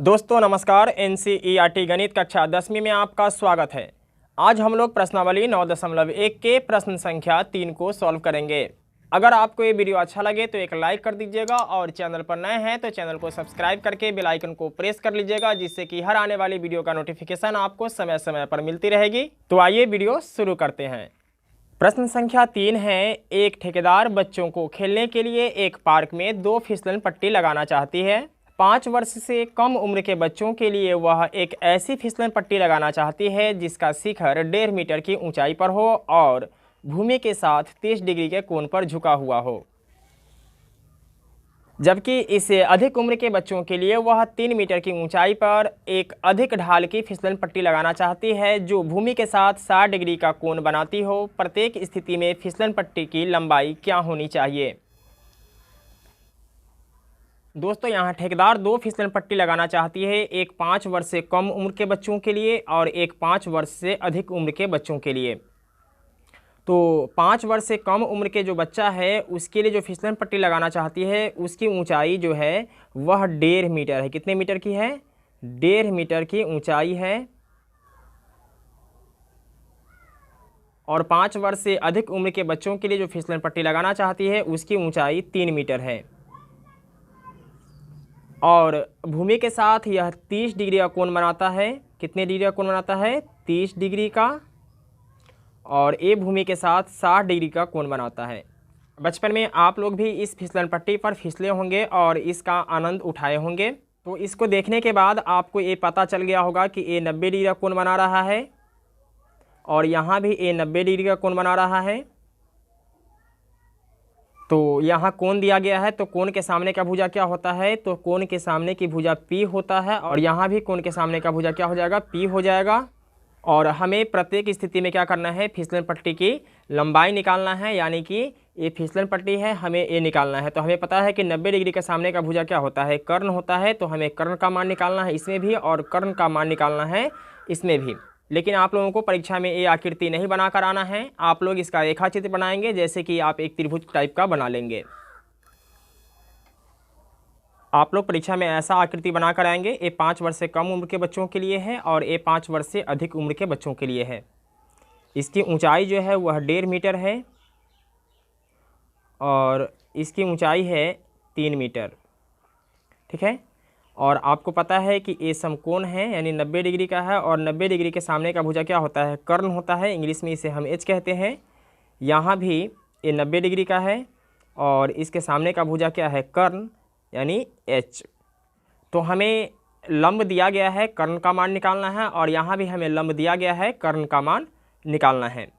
दोस्तों नमस्कार। एनसीईआरटी गणित कक्षा 10वीं में आपका स्वागत है। आज हम लोग प्रश्नावली 9.1 के प्रश्न संख्या 3 को सॉल्व करेंगे। अगर आपको ये वीडियो अच्छा लगे तो एक लाइक कर दीजिएगा और चैनल पर नए हैं तो चैनल को सब्सक्राइब करके बेल आइकन को प्रेस कर लीजिएगा, जिससे कि हर आने वाली वीडियो का नोटिफिकेशन आपको समय समय पर मिलती रहेगी। तो आइए वीडियो शुरू करते हैं। प्रश्न संख्या 3 है, एक ठेकेदार बच्चों को खेलने के लिए एक पार्क में 2 फिसलन पट्टी लगाना चाहती है। 5 वर्ष से कम उम्र के बच्चों के लिए वह एक ऐसी फिसलन पट्टी लगाना चाहती है जिसका शिखर 1.5 मीटर की ऊंचाई पर हो और भूमि के साथ 30 डिग्री के कोण पर झुका हुआ हो, जबकि इससे अधिक उम्र के बच्चों के लिए वह 3 मीटर की ऊंचाई पर एक अधिक ढाल की फिसलन पट्टी लगाना चाहती है जो भूमि के साथ 60 डिग्री का कोण बनाती हो। प्रत्येक स्थिति में फिसलन पट्टी की लंबाई क्या होनी चाहिए? दोस्तों यहाँ ठेकेदार 2 फिसलन पट्टी लगाना चाहती है, एक 5 वर्ष से कम उम्र के बच्चों के लिए और एक 5 वर्ष से अधिक उम्र के बच्चों के लिए। तो 5 वर्ष से कम उम्र के जो बच्चा है उसके लिए जो फिसलन पट्टी लगाना चाहती है उसकी ऊंचाई जो है वह 1.5 मीटर है। कितने मीटर की है? 1.5 मीटर की ऊंचाई है। और 5 वर्ष से अधिक उम्र के बच्चों के लिए जो फिसलन पट्टी लगाना चाहती है उसकी ऊंचाई 3 मीटर है। और भूमि के साथ यह 30 डिग्री का कोण बनाता है। कितने डिग्री का कोण बनाता है? 30 डिग्री का। और ये भूमि के साथ 60 डिग्री का कोण बनाता है। बचपन में आप लोग भी इस फिसलन पट्टी पर फिसले होंगे और इसका आनंद उठाए होंगे। तो इसको देखने के बाद आपको ये पता चल गया होगा कि ये 90 डिग्री का कोण बना रहा है और यहाँ भी ये 90 डिग्री का कोण बना रहा है। तो यहाँ कोण दिया गया है, तो कोण के सामने का भुजा क्या होता है? तो कोण के सामने की भुजा P होता है और यहाँ भी कोण के सामने का भुजा क्या हो जाएगा? P हो जाएगा। और हमें प्रत्येक स्थिति में क्या करना है? फिसलन पट्टी की लंबाई निकालना है, यानी कि ये फिसलन पट्टी है, हमें ये निकालना है। तो हमें पता है कि 90 डिग्री के सामने का भुजा क्या होता है? कर्ण होता है। तो हमें कर्ण का मान निकालना है इसमें भी और कर्ण का मान निकालना है इसमें भी। लेकिन आप लोगों को परीक्षा में ये आकृति नहीं बनाकर आना है, आप लोग इसका रेखा चित्र बनाएंगे, जैसे कि आप एक त्रिभुज टाइप का बना लेंगे। आप लोग परीक्षा में ऐसा आकृति बनाकर आएंगे। ये 5 वर्ष से कम उम्र के बच्चों के लिए है और ये 5 वर्ष से अधिक उम्र के बच्चों के लिए है। इसकी ऊंचाई जो है वह 1.5 मीटर है और इसकी ऊंचाई है 3 मीटर। ठीक है। और आपको पता है कि ये समकोण है, यानी 90 डिग्री का है और 90 डिग्री के सामने का भुजा क्या होता है? कर्ण होता है। इंग्लिश में इसे हम एच कहते हैं। यहाँ भी ये 90 डिग्री का है और इसके सामने का भुजा क्या है? कर्ण, यानी एच। तो हमें लंब दिया गया है, कर्ण का मान निकालना है और यहाँ भी हमें लंब दिया गया है, कर्ण का मान निकालना है।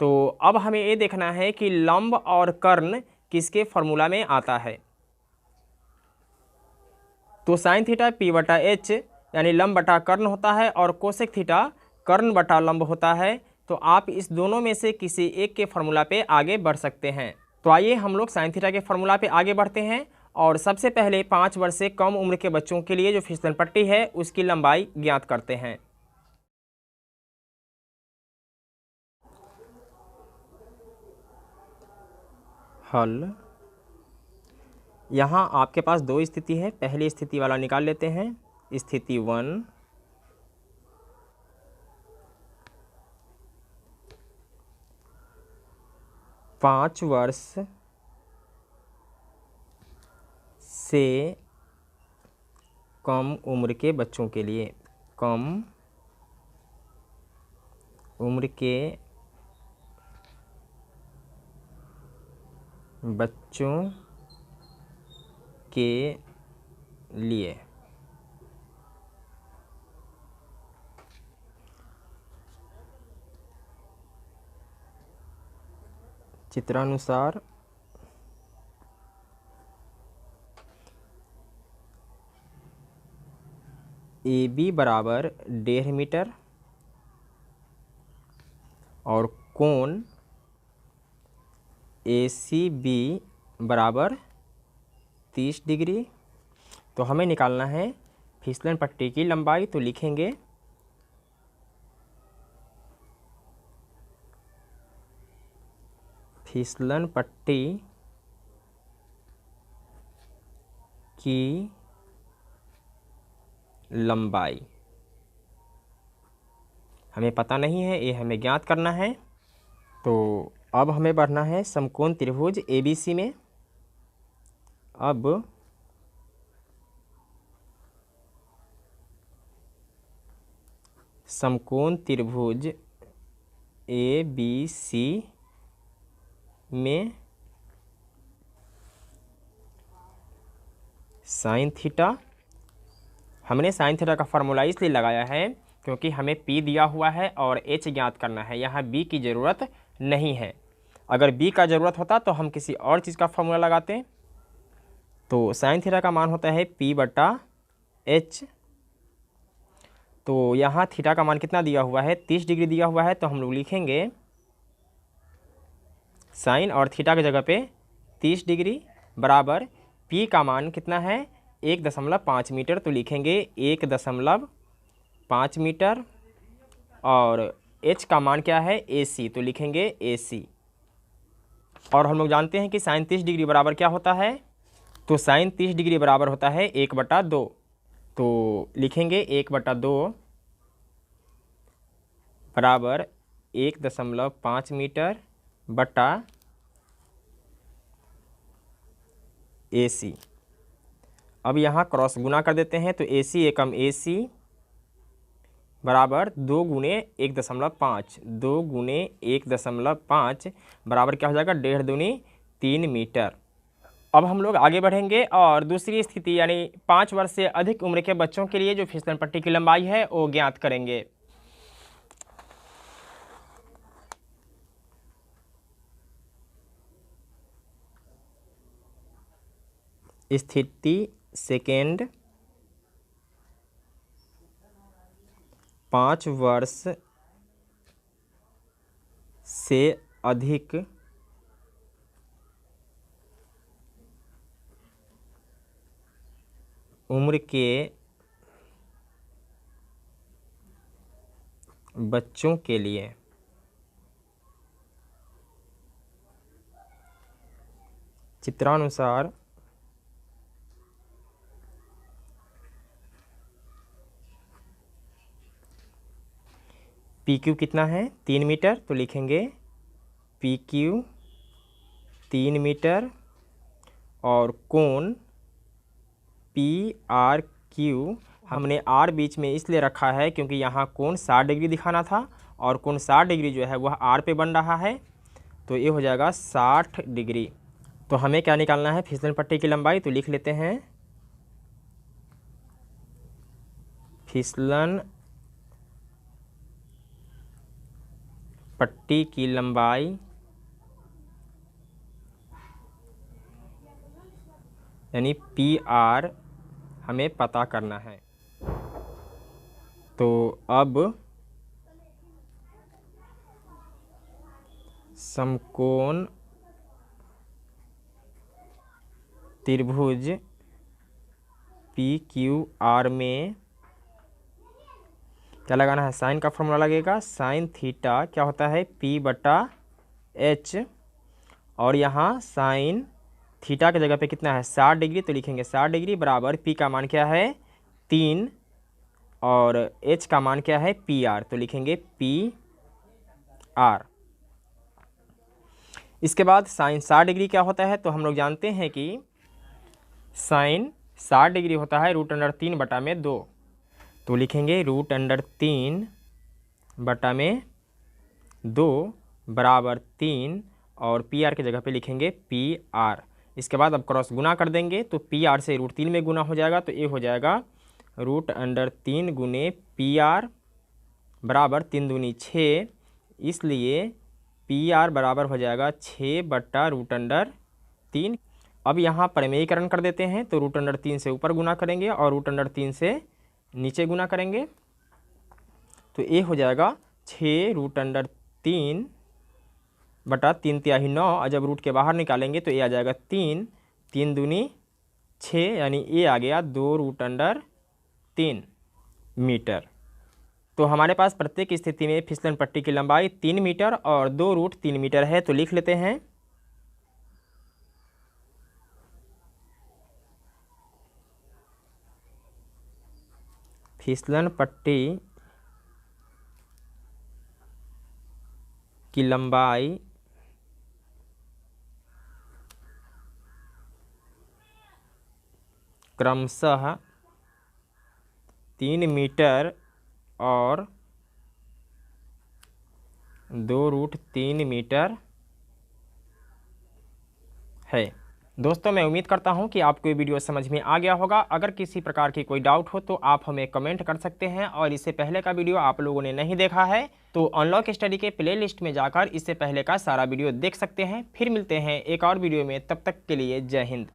तो अब हमें ये देखना है कि लंब और कर्ण किसके फॉर्मूला में आता है। तो साइन थीटा P बटा एच यानी लंब बटा कर्ण होता है और कोसेक थीटा कर्ण बटा लंब होता है। तो आप इस दोनों में से किसी एक के फॉर्मूला पे आगे बढ़ सकते हैं। तो आइए हम लोग साइन थीटा के फॉर्मूला पे आगे बढ़ते हैं और सबसे पहले 5 वर्ष से कम उम्र के बच्चों के लिए जो फिसलन पट्टी है उसकी लंबाई ज्ञात करते हैं। हल। यहाँ आपके पास 2 स्थिति है, पहली स्थिति वाला निकाल लेते हैं। स्थिति 1, पाँच वर्ष से कम उम्र के बच्चों के लिए, कम उम्र के बच्चों के लिए चित्रानुसार AB बराबर 1.5 मीटर और कोण ACB बराबर 30 डिग्री। तो हमें निकालना है फिसलन पट्टी की लंबाई। तो लिखेंगे फिसलन पट्टी की लंबाई हमें पता नहीं है, ये हमें ज्ञात करना है। तो अब हमें बढ़ना है समकोण त्रिभुज ABC में। अब समकोण त्रिभुज ABC में साइन थीटा, हमने साइन थीटा का फार्मूला इसलिए लगाया है क्योंकि हमें P दिया हुआ है और H ज्ञात करना है। यहाँ B की ज़रूरत नहीं है। अगर B का ज़रूरत होता तो हम किसी और चीज़ का फार्मूला लगाते। तो साइन थीटा का मान होता है P/H। तो यहाँ थीटा का मान कितना दिया हुआ है, 30 डिग्री दिया हुआ है। तो हम लोग लिखेंगे साइन और थीटा की जगह पे 30 डिग्री बराबर P का मान कितना है, 1.5 मीटर। तो लिखेंगे 1.5 मीटर। और H का मान क्या है, AC। तो लिखेंगे AC। और हम लोग जानते हैं कि साइन 30 डिग्री बराबर क्या होता है, तो साइन 30 डिग्री बराबर होता है 1/2। तो लिखेंगे 1/2 बराबर 1.5 मीटर बटा AC। अब यहाँ क्रॉस गुना कर देते हैं। तो AC एकम AC बराबर 2 गुने 1.5, 2 गुने 1.5 बराबर क्या हो जाएगा, 1.5 दूनी 3 मीटर। अब हम लोग आगे बढ़ेंगे और दूसरी स्थिति यानी 5 वर्ष से अधिक उम्र के बच्चों के लिए जो फिसलन पट्टी की लंबाई है वो ज्ञात करेंगे। स्थिति सेकेंड, 5 वर्ष से अधिक उम्र के बच्चों के लिए चित्रानुसार PQ कितना है, 3 मीटर। तो लिखेंगे PQ 3 मीटर और कोण PRQ हमने R बीच में इसलिए रखा है क्योंकि यहाँ कोण 60 डिग्री दिखाना था और कोण 60 डिग्री जो है वह R पे बन रहा है। तो ये हो जाएगा 60 डिग्री। तो हमें क्या निकालना है, फिसलन पट्टी की लंबाई। तो लिख लेते हैं फिसलन पट्टी की लंबाई यानी PR हमें पता करना है। तो अब समकोण त्रिभुज PQR में क्या लगाना है, साइन का फॉर्मूला लगेगा। साइन थीटा क्या होता है, P/H। और यहाँ साइन थीटा की जगह पे कितना है, 60 डिग्री। तो लिखेंगे 60 डिग्री बराबर P का मान क्या है, 3 और H का मान क्या है, PR। तो लिखेंगे PR। इसके बाद साइन 60 डिग्री क्या होता है, तो हम लोग जानते हैं कि साइन 60 डिग्री होता है √3/2। तो लिखेंगे √3/2 बराबर 3 और PR की जगह पे लिखेंगे PR। इसके बाद अब क्रॉस गुना कर देंगे तो PR से √3 में गुना हो जाएगा। तो ये हो जाएगा √3 गुने PR बराबर 3 दूनी 6। इसलिए PR बराबर हो जाएगा 6/√3। अब यहाँ परिमेयीकरण कर देते हैं। तो √3 से ऊपर गुना करेंगे और √3 से नीचे गुना करेंगे। तो ये हो जाएगा 6√3/3 तिहाई 9। और जब रूट के बाहर निकालेंगे तो ये आ जाएगा 3, 3 दूनी 6 यानी ये आ गया 2√3 मीटर। तो हमारे पास प्रत्येक स्थिति में फिसलन पट्टी की लंबाई 3 मीटर और 2√3 मीटर है। तो लिख लेते हैं फिसलन पट्टी की लंबाई क्रमशः 3 मीटर और 2√3 मीटर है। दोस्तों, मैं उम्मीद करता हूं कि आपको ये वीडियो समझ में आ गया होगा। अगर किसी प्रकार की कोई डाउट हो तो आप हमें कमेंट कर सकते हैं, और इससे पहले का वीडियो आप लोगों ने नहीं देखा है तो अनलॉक स्टडी के प्लेलिस्ट में जाकर इससे पहले का सारा वीडियो देख सकते हैं। फिर मिलते हैं एक और वीडियो में, तब तक के लिए जय हिंद।